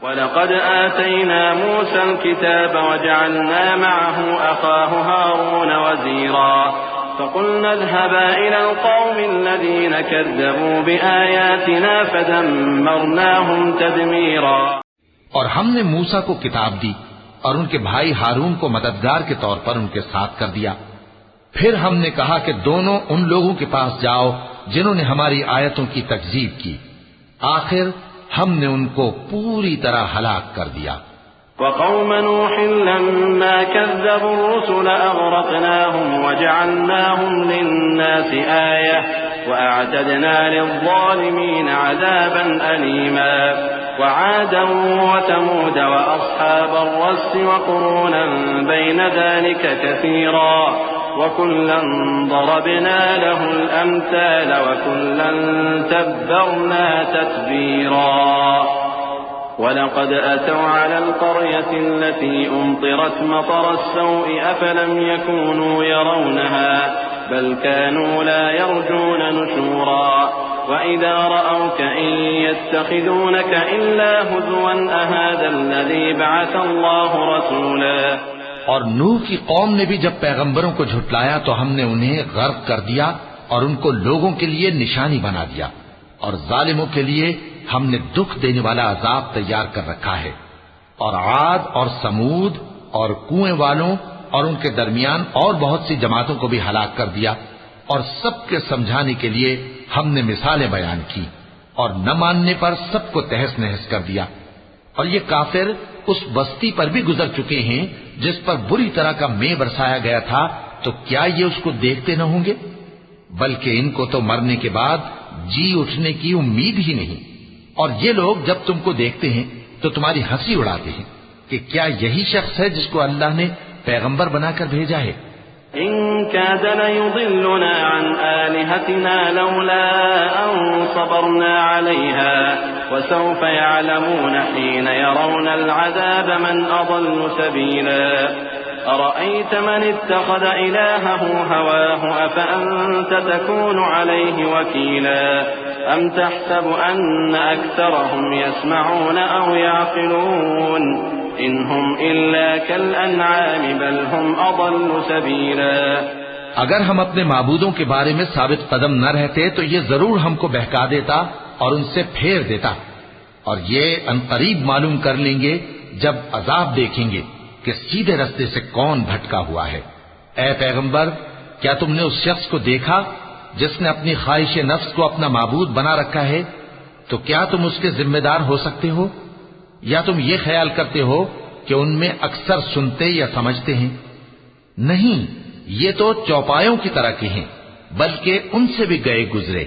وَلَقَدْ آتَيْنَا مُوسَى الْكِتَابَ وَجَعَلْنَا مَعَهُ أَخَاهُ هَارُونَ وَزِيرًا فَقُلْنَا اذْهَبَا إِلَى الْقَوْمِ الَّذِينَ كَذَّبُوا بِآيَاتِنَا فَدَمَّرْنَاهُمْ تَدْمِيرًا۔ اور ہم نے موسیٰ کو کتاب دی اور ان کے بھائی ہارون کو مددگار کے طور پر ان کے ساتھ کر دیا۔ پھر ہم نے کہا کہ دونوں ان لوگوں کے پاس جاؤ جنہوں نے ہماری آیتوں کی تکذیب کی، آخر ہم نے ان کو پوری طرح ہلاک کر دیا۔ وقوم نوح لما كذبوا الرسل أغرقناهم وجعلناهم للناس آية وأعتدنا للظالمين عذابا أليما وعادا وثمود وأصحاب الرس وقرونا بين ذلك كثيرا وكلا ضربنا له الأمثال وكلا تبرنا تتبيرا وَلَقَدْ أَتَوْا عَلَى الْقَرْيَةِ الَّتِي أُمْطِرَتْ مَطَرَ السَّوْءِ أَفَلَمْ يَكُونُوا يَرَوْنَهَا بَلْ كَانُوا لَا يَرْجُونَ نُشُورًا وَإِذَا رَأَوْكَ إِن يَتَّخِذُونَكَ إِلَّا هُزُوًا أَهَذَا الَّذِي بَعَثَ اللَّهُ رَسُولًا۔ اور نوح کی قوم نے بھی جب پیغمبروں کو جھٹلایا تو ہم نے انہیں غرق کر دیا اور ان کو لوگوں کے لیے نشانی بنا دیا، اور ظالموں کے لیے ہم نے دکھ دینے والا عذاب تیار کر رکھا ہے۔ اور عاد اور سمود اور کنویں والوں اور ان کے درمیان اور بہت سی جماعتوں کو بھی ہلاک کر دیا، اور سب کے سمجھانے کے لیے ہم نے مثالیں بیان کی، اور نہ ماننے پر سب کو تہس نہس کر دیا۔ اور یہ کافر اس بستی پر بھی گزر چکے ہیں جس پر بری طرح کا مے برسایا گیا تھا، تو کیا یہ اس کو دیکھتے نہ ہوں گے؟ بلکہ ان کو تو مرنے کے بعد جی اٹھنے کی امید ہی نہیں، اور یہ لوگ جب تم کو دیکھتے ہیں تو تمہاری ہنسی اڑاتے ہیں کہ کیا یہی شخص ہے جس کو اللہ نے پیغمبر بنا کر بھیجا ہے؟ إن كاد ليضلنا عن آلهتنا لولا أن صبرنا عليها وسوف يعلمون حين يرون العذاب من أضل سبيلا أرأيت من اتخذ إلهه هواه أفأنت تكون عليه وكيلا أم تحسب أن أكثرهم يسمعون أو يعقلون إن هم إلا كالأنعام بل هم أضل سبيلا۔ اگر ہم اپنے معبودوں کے بارے میں ثابت قدم نہ رہتے تو یہ ضرور ہم کو بہکا دیتا اور ان سے پھیر دیتا، اور یہ عنقریب معلوم کر لیں گے جب عذاب دیکھیں گے کہ سیدھے رستے سے کون بھٹکا ہوا ہے۔ اے پیغمبر، کیا تم نے اس شخص کو دیکھا جس نے اپنی خواہش نفس کو اپنا معبود بنا رکھا ہے؟ تو کیا تم اس کے ذمہ دار ہو سکتے ہو؟ یا تم یہ خیال کرتے ہو کہ ان میں اکثر سنتے یا سمجھتے ہیں؟ نہیں، یہ تو چوپایوں کی طرح کے ہیں، بلکہ ان سے بھی گئے گزرے۔